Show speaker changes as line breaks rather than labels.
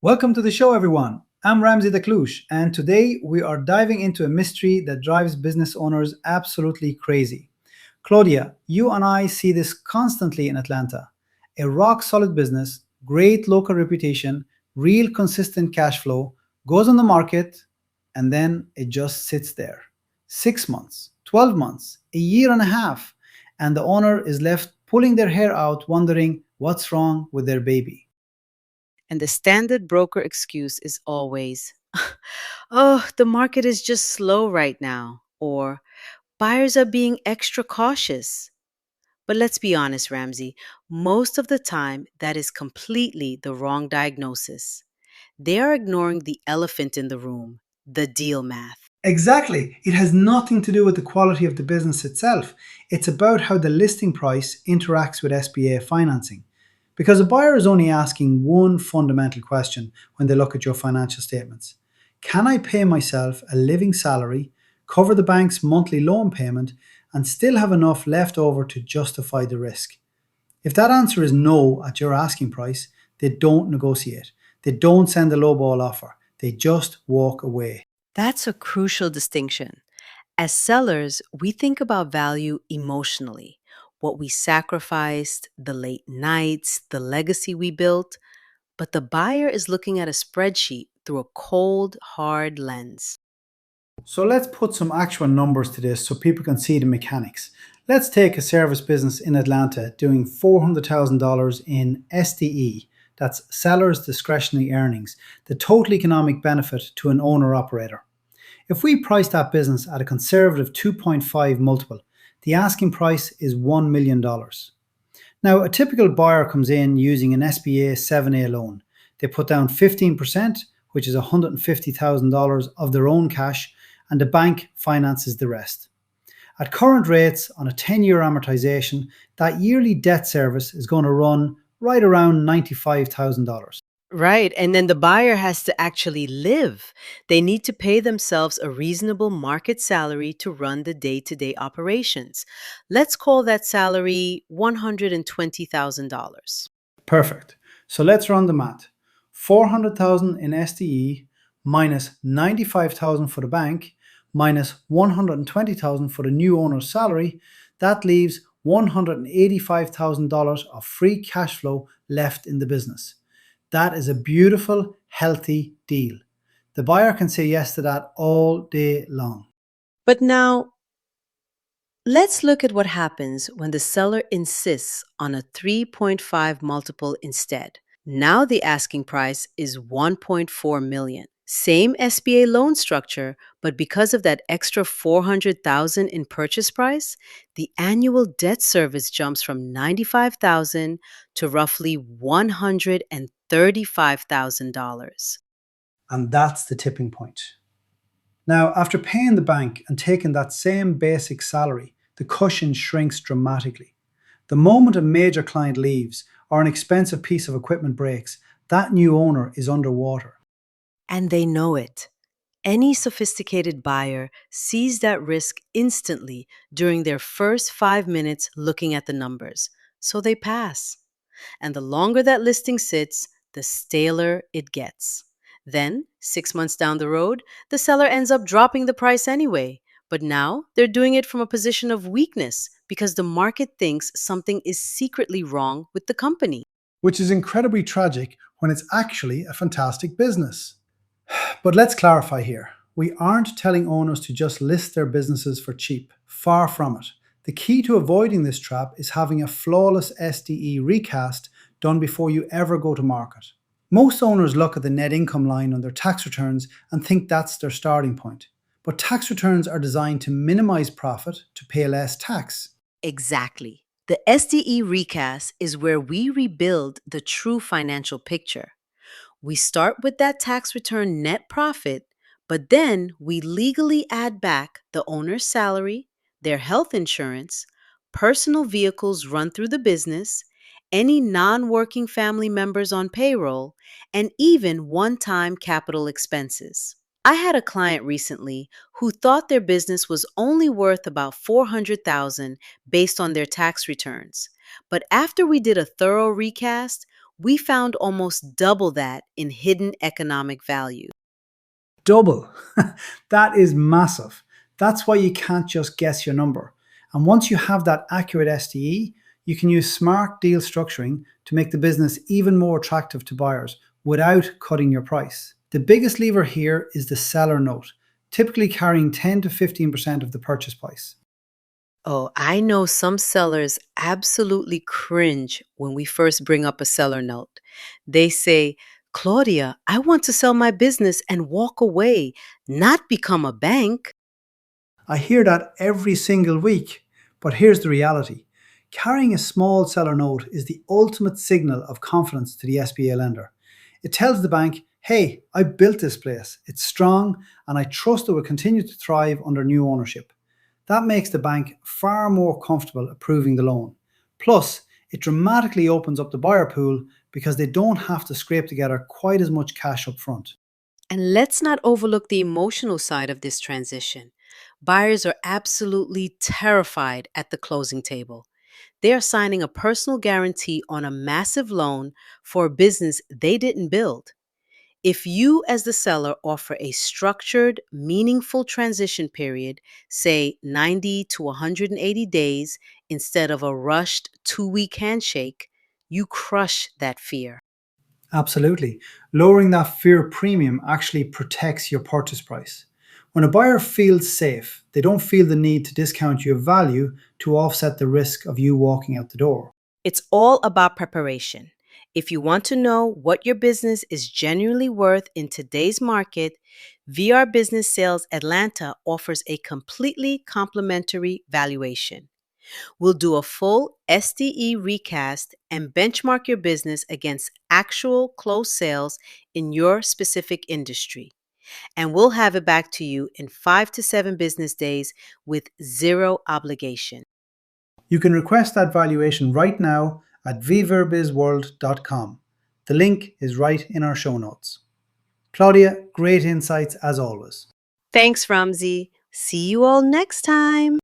Welcome to the show, everyone. I'm Ramsey the Cluche, and today we are diving into a mystery that drives business owners absolutely crazy. Claudia, you and I see this constantly in Atlanta. A rock solid business, great local reputation, real consistent cash flow, goes on the market, and then it just sits there. 6 months, 12 months, a year and a half, and the owner is left pulling their hair out, wondering what's wrong with their baby.
And the standard broker excuse is always, oh, the market is just slow right now, or buyers are being extra cautious. But let's be honest, Ramsey, most of the time that is completely the wrong diagnosis. They are ignoring the elephant in the room, the deal math.
Exactly. It has nothing to do with the quality of the business itself. It's about how the listing price interacts with SBA financing. Because a buyer is only asking one fundamental question when they look at your financial statements. Can I pay myself a living salary, cover the bank's monthly loan payment, and still have enough left over to justify the risk? If that answer is no at your asking price, they don't negotiate. They don't send a lowball offer. They just walk away.
That's a crucial distinction. As sellers, we think about value emotionally, what we sacrificed, the late nights, the legacy we built. But the buyer is looking at a spreadsheet through a cold, hard lens.
So let's put some actual numbers to this so people can see the mechanics. Let's take a service business in Atlanta doing $400,000 in SDE, that's seller's discretionary earnings, the total economic benefit to an owner operator. If we price that business at a conservative 2.5 multiple, the asking price is $1 million. Now, a typical buyer comes in using an SBA 7A loan. They put down 15%, which is $150,000 of their own cash, and the bank finances the rest. At current rates, on a 10-year amortization, that yearly debt service is going to run right around $95,000.
Right. And then the buyer has to actually live. They need to pay themselves a reasonable market salary to run the day to day operations. Let's call that salary $120,000.
Perfect. So let's run the math. 400,000 in SDE minus 95,000 for the bank minus 120,000 for the new owner's salary, that leaves $185,000 of free cash flow left in the business. That is a beautiful, healthy deal. The buyer can say yes to that all day long.
But now, let's look at what happens when the seller insists on a 3.5 multiple instead. Now the asking price is 1.4 million. Same SBA loan structure, but because of that extra 400,000 in purchase price, the annual debt service jumps from 95,000 to roughly $135,000.
And that's the tipping point. Now, after paying the bank and taking that same basic salary, the cushion shrinks dramatically. The moment a major client leaves or an expensive piece of equipment breaks, that new owner is underwater.
And they know it. Any sophisticated buyer sees that risk instantly during their first 5 minutes looking at the numbers, so they pass. And the longer that listing sits, the staler it gets. Then, 6 months down the road, the seller ends up dropping the price anyway. But now they're doing it from a position of weakness because the market thinks something is secretly wrong with the company.
Which is incredibly tragic when it's actually a fantastic business. But let's clarify here. We aren't telling owners to just list their businesses for cheap. Far from it. The key to avoiding this trap is having a flawless SDE recast done before you ever go to market. Most owners look at the net income line on their tax returns and think that's their starting point. But tax returns are designed to minimize profit to pay less tax.
Exactly. The SDE recast is where we rebuild the true financial picture. We start with that tax return net profit, but then we legally add back the owner's salary, their health insurance, personal vehicles run through the business, any non working family members on payroll, and even one time capital expenses. I had a client recently who thought their business was only worth about 400,000 based on their tax returns. But after we did a thorough recast, We found almost double that in hidden economic value.
Double. That is massive. That's why you can't just guess your number. And once you have that accurate STE, you can use smart deal structuring to make the business even more attractive to buyers without cutting your price. The biggest lever here is the seller note, typically carrying 10 to 15% of the purchase price.
Oh, I know some sellers absolutely cringe when we first bring up a seller note. They say, Claudia, I want to sell my business and walk away, not become a bank.
I hear that every single week, but here's the reality. Carrying a small seller note is the ultimate signal of confidence to the SBA lender. It tells the bank, hey, I built this place, it's strong, and I trust it will continue to thrive under new ownership. That makes the bank far more comfortable approving the loan. Plus, it dramatically opens up the buyer pool because they don't have to scrape together quite as much cash up front.
And let's not overlook the emotional side of this transition. Buyers are absolutely terrified at the closing table. They are signing a personal guarantee on a massive loan for a business they didn't build. If you, as the seller, offer a structured, meaningful transition period, say 90 to 180 days, instead of a rushed 2 week handshake, you crush that fear.
Absolutely. Lowering that fear premium actually protects your purchase price. When a buyer feels safe, they don't feel the need to discount your value to offset the risk of you walking out the door.
It's all about preparation. If you want to know what your business is genuinely worth in today's market, VR Business Sales Atlanta offers a completely complimentary valuation. We'll do a full SDE recast and benchmark your business against actual closed sales in your specific industry. And we'll have it back to you in 5 to 7 business days with zero obligation.
You can request that valuation right now at viverbizworld.com. The link is right in our show notes. Claudia, great insights as always.
Thanks, Ramsey. See you all next time.